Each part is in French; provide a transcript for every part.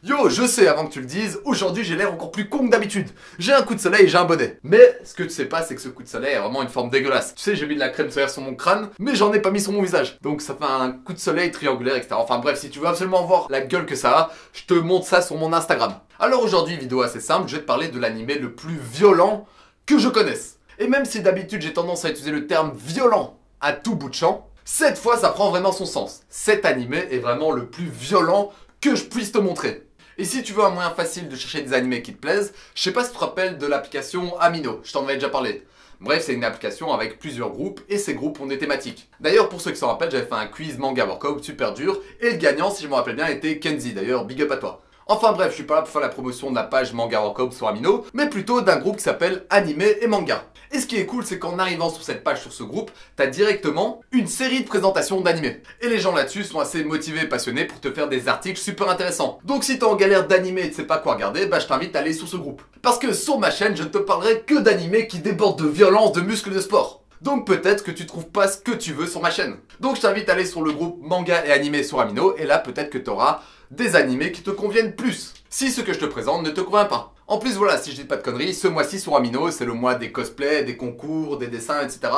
Yo, je sais, avant que tu le dises, aujourd'hui j'ai l'air encore plus con que d'habitude. J'ai un coup de soleil et j'ai un bonnet. Mais ce que tu sais pas, c'est que ce coup de soleil a vraiment une forme dégueulasse. Tu sais, j'ai mis de la crème solaire sur mon crâne, mais j'en ai pas mis sur mon visage. Donc ça fait un coup de soleil triangulaire, etc. Enfin bref, si tu veux absolument voir la gueule que ça a, je te montre ça sur mon Instagram. Alors aujourd'hui, vidéo assez simple, je vais te parler de l'animé le plus violent que je connaisse. Et même si d'habitude j'ai tendance à utiliser le terme violent à tout bout de champ, cette fois ça prend vraiment son sens. Cet animé est vraiment le plus violent que je puisse te montrer. Et si tu veux un moyen facile de chercher des animés qui te plaisent, je sais pas si tu te rappelles de l'application Amino, je t'en avais déjà parlé. Bref, c'est une application avec plusieurs groupes et ces groupes ont des thématiques. D'ailleurs, pour ceux qui s'en rappellent, j'avais fait un quiz manga workout super dur et le gagnant, si je me rappelle bien, était Kenzie. D'ailleurs, big up à toi. Enfin bref, je suis pas là pour faire la promotion de la page Manga Workout sur Amino, mais plutôt d'un groupe qui s'appelle Animé et Manga. Et ce qui est cool, c'est qu'en arrivant sur cette page, sur ce groupe, t'as directement une série de présentations d'animés. Et les gens là-dessus sont assez motivés et passionnés pour te faire des articles super intéressants. Donc si t'es en galère d'animé et tu sais pas quoi regarder, bah je t'invite à aller sur ce groupe. Parce que sur ma chaîne, je ne te parlerai que d'animés qui débordent de violence, de muscles, de sport. Donc peut-être que tu trouves pas ce que tu veux sur ma chaîne. Donc je t'invite à aller sur le groupe Manga et Animé sur Amino, et là peut-être que t'auras des animés qui te conviennent plus, si ce que je te présente ne te convient pas. En plus voilà, si je dis pas de conneries, ce mois-ci sur Amino, c'est le mois des cosplays, des concours, des dessins, etc.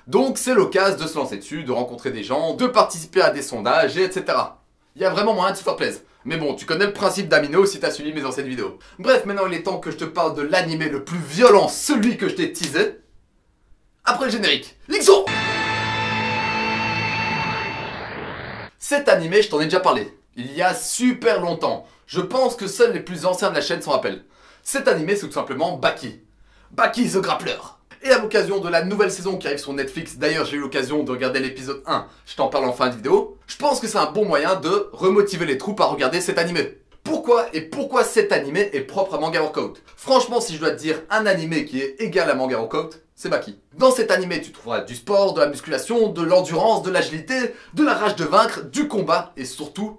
Donc c'est l'occasion de se lancer dessus, de rencontrer des gens, de participer à des sondages, et etc. Il y a vraiment moyen de se faire plaisir. Mais bon, tu connais le principe d'Amino si t'as suivi mes anciennes vidéos. Bref, maintenant il est temps que je te parle de l'animé le plus violent, celui que je t'ai teasé. Après le générique, Lixo! Cet animé, je t'en ai déjà parlé. Il y a super longtemps. Je pense que seuls les plus anciens de la chaîne s'en rappellent. Cet animé, c'est tout simplement Baki. Baki the Grappler. Et à l'occasion de la nouvelle saison qui arrive sur Netflix, d'ailleurs j'ai eu l'occasion de regarder l'épisode 1, je t'en parle en fin de vidéo, je pense que c'est un bon moyen de remotiver les troupes à regarder cet animé. Pourquoi cet animé est propre à Manga Workout? Franchement, si je dois te dire un animé qui est égal à Manga Workout, c'est Baki. Dans cet animé, tu trouveras du sport, de la musculation, de l'endurance, de l'agilité, de la rage de vaincre, du combat et surtout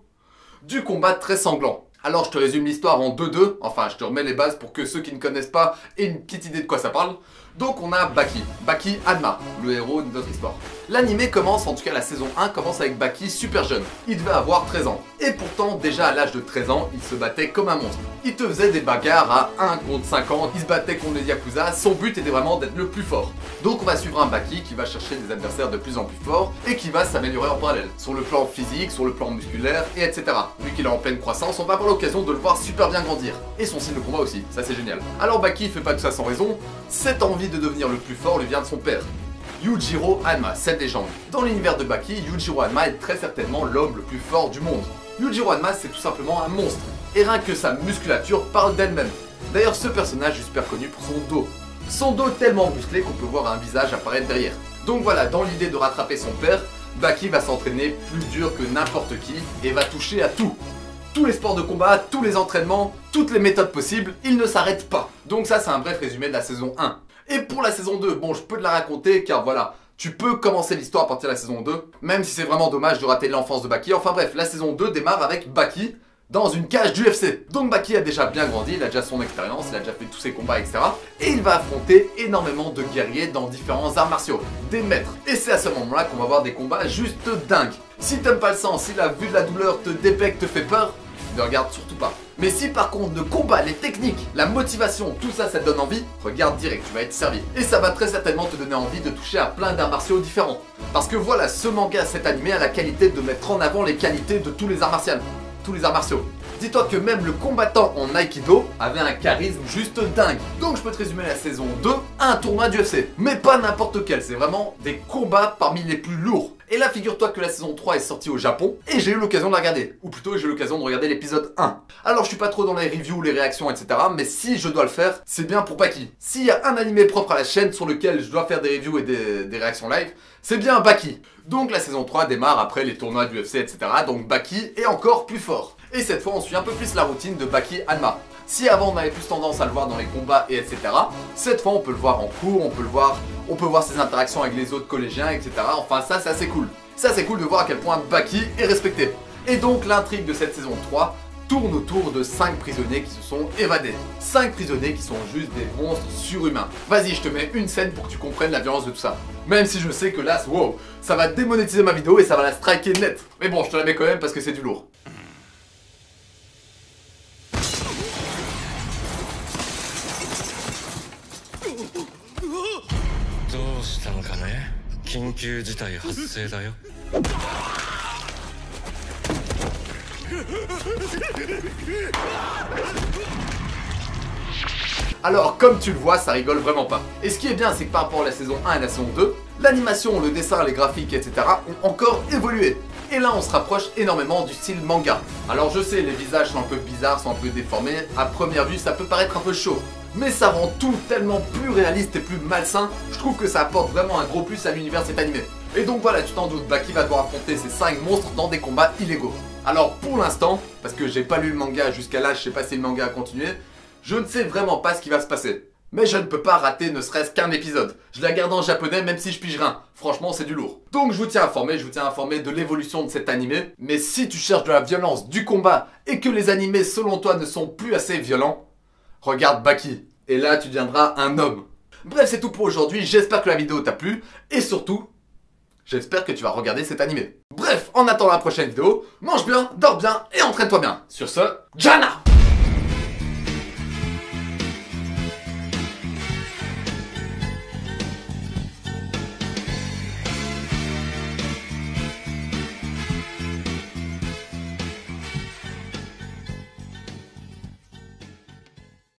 du combat très sanglant. Alors je te résume l'histoire en 2-2, enfin je te remets les bases pour que ceux qui ne connaissent pas aient une petite idée de quoi ça parle. Donc on a Baki Hanma, le héros de notre histoire. L'animé commence, en tout cas la saison 1, commence avec Baki super jeune. Il devait avoir 13 ans. Et pourtant, déjà à l'âge de 13 ans, il se battait comme un monstre. Il te faisait des bagarres à 1 contre 50, il se battait contre les Yakuza, son but était vraiment d'être le plus fort. Donc on va suivre un Baki qui va chercher des adversaires de plus en plus forts et qui va s'améliorer en parallèle. Sur le plan physique, sur le plan musculaire, et etc. Vu qu'il est en pleine croissance, on va avoir l'occasion de le voir super bien grandir. Et son style de combat aussi, ça c'est génial. Alors Baki fait pas tout ça sans raison, cette envie de devenir le plus fort lui vient de son père. Yujiro Hanma, cette légende. Dans l'univers de Baki, Yujiro Hanma est très certainement l'homme le plus fort du monde. Yujiro Hanma, c'est tout simplement un monstre. Et rien que sa musculature parle d'elle-même. D'ailleurs, ce personnage est super connu pour son dos. Son dos tellement musclé qu'on peut voir un visage apparaître derrière. Donc voilà, dans l'idée de rattraper son père, Baki va s'entraîner plus dur que n'importe qui et va toucher à tout. Tous les sports de combat, tous les entraînements, toutes les méthodes possibles, il ne s'arrête pas. Donc ça, c'est un bref résumé de la saison 1. Et pour la saison 2, bon, je peux te la raconter car voilà, tu peux commencer l'histoire à partir de la saison 2, même si c'est vraiment dommage de rater l'enfance de Baki. Enfin bref, la saison 2 démarre avec Baki dans une cage d'UFC. Donc Baki a déjà bien grandi, il a déjà son expérience, il a déjà fait tous ses combats, etc. Et il va affronter énormément de guerriers dans différents arts martiaux, des maîtres. Et c'est à ce moment-là qu'on va avoir des combats juste dingues. Si t'aimes pas le sang, si la vue de la douleur te dépecte, te fait peur, ne regarde surtout pas. Mais si par contre le combat, les techniques, la motivation, tout ça, ça te donne envie, regarde direct, tu vas être servi. Et ça va très certainement te donner envie de toucher à plein d'arts martiaux différents. Parce que voilà, ce manga, cet animé a la qualité de mettre en avant les qualités de tous les arts martiaux. Tous les arts martiaux. Dis-toi que même le combattant en Aikido avait un charisme juste dingue. Donc je peux te résumer la saison 2 à un tournoi d'UFC. Mais pas n'importe quel, c'est vraiment des combats parmi les plus lourds. Et là, figure-toi que la saison 3 est sortie au Japon et j'ai eu l'occasion de la regarder. Ou plutôt, j'ai eu l'occasion de regarder l'épisode 1. Alors, je suis pas trop dans les reviews, les réactions, etc. Mais si je dois le faire, c'est bien pour Baki. S'il y a un animé propre à la chaîne sur lequel je dois faire des reviews et des réactions live, c'est bien Baki. Donc, la saison 3 démarre après les tournois du UFC, etc. Donc, Baki est encore plus fort. Et cette fois, on suit un peu plus la routine de Baki Hanma. Si avant on avait plus tendance à le voir dans les combats et etc. Cette fois on peut le voir en cours, on peut voir ses interactions avec les autres collégiens, etc. Enfin ça c'est assez cool. Ça c'est cool de voir à quel point Baki est respecté. Et donc l'intrigue de cette saison 3 tourne autour de 5 prisonniers qui se sont évadés. 5 prisonniers qui sont juste des monstres surhumains. Vas-y, je te mets une scène pour que tu comprennes la violence de tout ça. Même si je sais que là, wow, ça va démonétiser ma vidéo et ça va la striker net. Mais bon, je te la mets quand même parce que c'est du lourd. うしたのかね。緊急事態発生だよ。Alors, comme tu le vois, ça rigole vraiment pas. Et ce qui est bien, c'est que par rapport à la saison 1 et la saison 2, l'animation, le dessin, les graphiques, etc. ont encore évolué. Et là, on se rapproche énormément du style manga. Alors je sais, les visages sont un peu bizarres, sont un peu déformés. À première vue, ça peut paraître un peu chaud. Mais ça rend tout tellement plus réaliste et plus malsain. Je trouve que ça apporte vraiment un gros plus à l'univers de cet animé. Et donc voilà, tu t'en doutes, Baki va devoir affronter ces 5 monstres dans des combats illégaux. Alors pour l'instant, parce que j'ai pas lu le manga jusqu'à là, je sais pas si le manga a continué, je ne sais vraiment pas ce qui va se passer. Mais je ne peux pas rater ne serait-ce qu'un épisode. Je la garde en japonais même si je pige rien. Franchement, c'est du lourd. Donc je vous tiens informé de l'évolution de cet animé. Mais si tu cherches de la violence, du combat, et que les animés selon toi ne sont plus assez violents, regarde Baki. Et là, tu deviendras un homme. Bref, c'est tout pour aujourd'hui. J'espère que la vidéo t'a plu. Et surtout, j'espère que tu vas regarder cet animé. Bref, en attendant la prochaine vidéo, mange bien, dors bien et entraîne-toi bien. Sur ce, Jana!